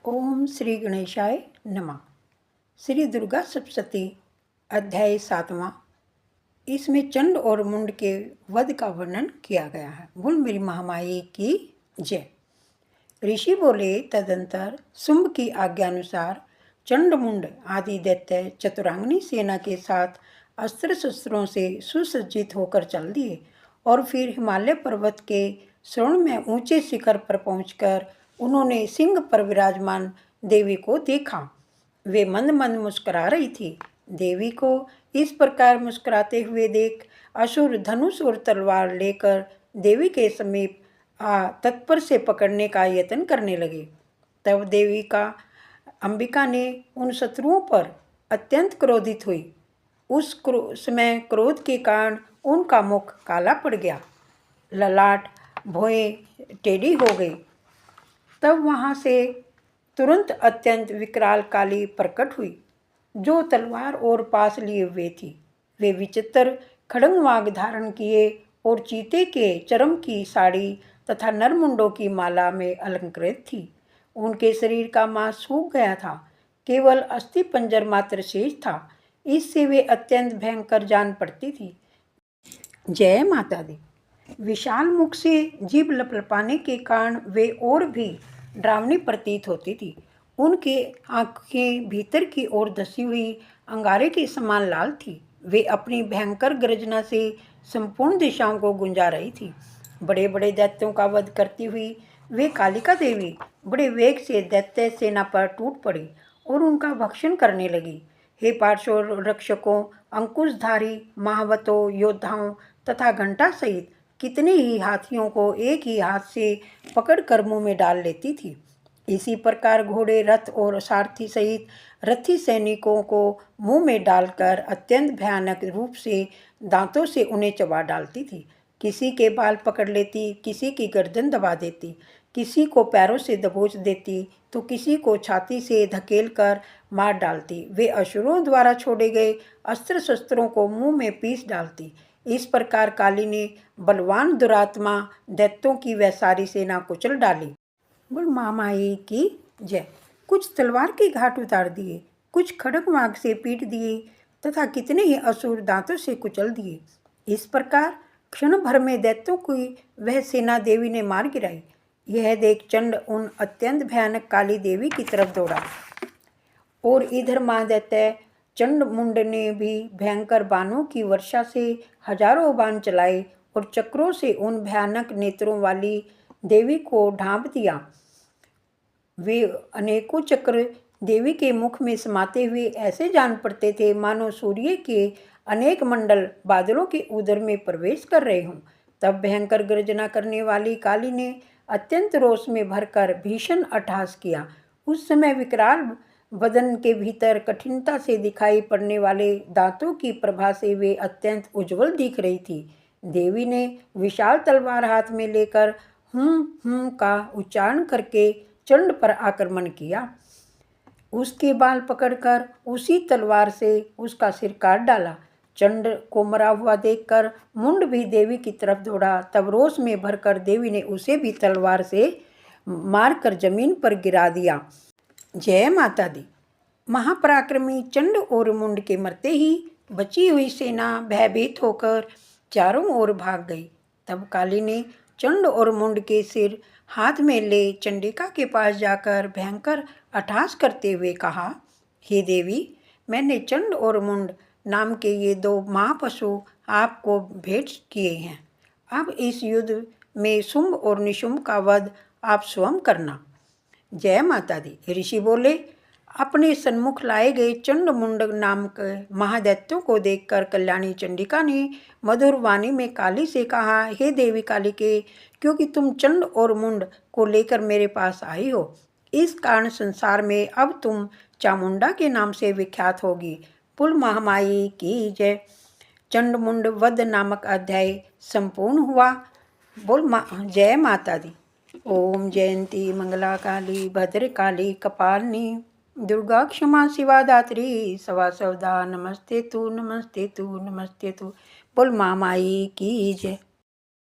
ओम श्री गणेशाय नमः। श्री दुर्गा सप्तशती अध्याय 7वां। इसमें चंड और मुंड के वध का वर्णन किया गया है। बोल मेरी महामाई की जय। ऋषि बोले, तदंतर शुंभ की आज्ञानुसार चंड मुंड आदि दैत्य चतुरांगनी सेना के साथ अस्त्र शस्त्रों से सुसज्जित होकर चल दिए और फिर हिमालय पर्वत के श्रोण में ऊंचे शिखर पर पहुंचकर उन्होंने सिंह पर विराजमान देवी को देखा। वे मंद मंद मुस्कुरा रही थी। देवी को इस प्रकार मुस्कुराते हुए देख असुर धनुष और तलवार लेकर देवी के समीप तत्पर से पकड़ने का यत्न करने लगे। तब देवी का अंबिका ने उन शत्रुओं पर अत्यंत क्रोधित हुई। उस समय क्रोध के कारण उनका मुख काला पड़ गया, ललाट भौएं टेढ़ी हो गई। तब वहाँ से तुरंत अत्यंत विकराल काली प्रकट हुई, जो तलवार और पास लिए हुए थी। वे विचित्र खड़ंग वाग धारण किए और चीते के चर्म की साड़ी तथा नरमुंडों की माला में अलंकृत थी। उनके शरीर का मांस सूख गया था, केवल अस्थि पंजर मात्र शेष था। इससे वे अत्यंत भयंकर जान पड़ती थी। जय माता दी। विशाल मुख से जीभ लपलपाने के कारण वे और भी डरावनी प्रतीत होती थी। उनके आंखें भीतर की ओर धसी हुई अंगारे के समान लाल थी। वे अपनी भयंकर गर्जना से संपूर्ण दिशाओं को गुंजा रही थी। बड़े बड़े दैत्यों का वध करती हुई वे कालिका देवी बड़े वेग से दैत्य सेना पर टूट पड़ी और उनका भक्षण करने लगी। हे पार्श्व रक्षकों, अंकुशधारी महावतों, योद्धाओं तथा घंटा सहित कितने ही हाथियों को एक ही हाथ से पकड़कर मुंह में डाल लेती थी। इसी प्रकार घोड़े, रथ और सारथी सहित रथी सैनिकों को मुंह में डालकर अत्यंत भयानक रूप से दांतों से उन्हें चबा डालती थी। किसी के बाल पकड़ लेती, किसी की गर्दन दबा देती, किसी को पैरों से दबोच देती तो किसी को छाती से धकेल कर मार डालती। वे असुरों द्वारा छोड़े गए अस्त्र शस्त्रों को मुंह में पीस डालती। इस प्रकार काली ने बलवान दुरात्मा दैत्यों की वह सारी सेना कुचल डाली। बोल महामाई की जय। कुछ तलवार के घाट उतार दिए, कुछ खड़ग वाग से पीट दिए तथा कितने ही असुर दांतों से कुचल दिए। इस प्रकार क्षण भर में दैत्यों की वह सेना देवी ने मार गिराई। यह देख चंड उन अत्यंत भयानक काली देवी की तरफ दौड़ा और इधर महादैत्य चंड मुंड ने भी भयंकर बाणों की वर्षा से हजारों बाण चलाए और चक्रों से उन भयानक नेत्रों वाली देवी को ढांप दिया। वे अनेकों चक्र देवी के मुख में समाते हुए ऐसे जान पड़ते थे मानो सूर्य के अनेक मंडल बादलों के उदर में प्रवेश कर रहे हों। तब भयंकर गर्जना करने वाली काली ने अत्यंत रोष में भरकर भीषण अट्टहास किया। उस समय विकराल बदन के भीतर कठिनता से दिखाई पड़ने वाले दांतों की प्रभा से वे अत्यंत उज्जवल दिख रही थी। देवी ने विशाल तलवार हाथ में लेकर हुम का उच्चारण करके चंड पर आक्रमण किया। उसके बाल पकड़कर उसी तलवार से उसका सिर काट डाला। चंड को मरा हुआ देखकर मुंड भी देवी की तरफ दौड़ा। तब रोष में भरकर देवी ने उसे भी तलवार से मारकर जमीन पर गिरा दिया। जय माता दी। महापराक्रमी चंड और मुंड के मरते ही बची हुई सेना भयभीत होकर चारों ओर भाग गई। तब काली ने चंड और मुंड के सिर हाथ में ले चंडिका के पास जाकर भयंकर अट्टहास करते हुए कहा, हे देवी, मैंने चंड और मुंड नाम के ये दो महापशु आपको भेंट किए हैं। अब इस युद्ध में शुंभ और निशुंभ का वध आप स्वयं करना। जय माता दी। ऋषि बोले, अपने सन्मुख लाए गए चंड मुंड नाम के महादैत्यों को देखकर कल्याणी चंडिका ने मधुर वाणी में काली से कहा, हे देवी कालिके, क्योंकि तुम चंड और मुंड को लेकर मेरे पास आई हो, इस कारण संसार में अब तुम चामुंडा के नाम से विख्यात होगी। पुल महामाई की जय। चंड मुंड वध नामक अध्याय संपूर्ण हुआ। बोल जय माता दी। ओम जयंती मंगला काली भद्रकाली कपालिनी दुर्गा क्षमा शिवा दात्री सवा सवदा नमस्ते तू नमस्ते तू नमस्ते तू। बोल महामाई की जय।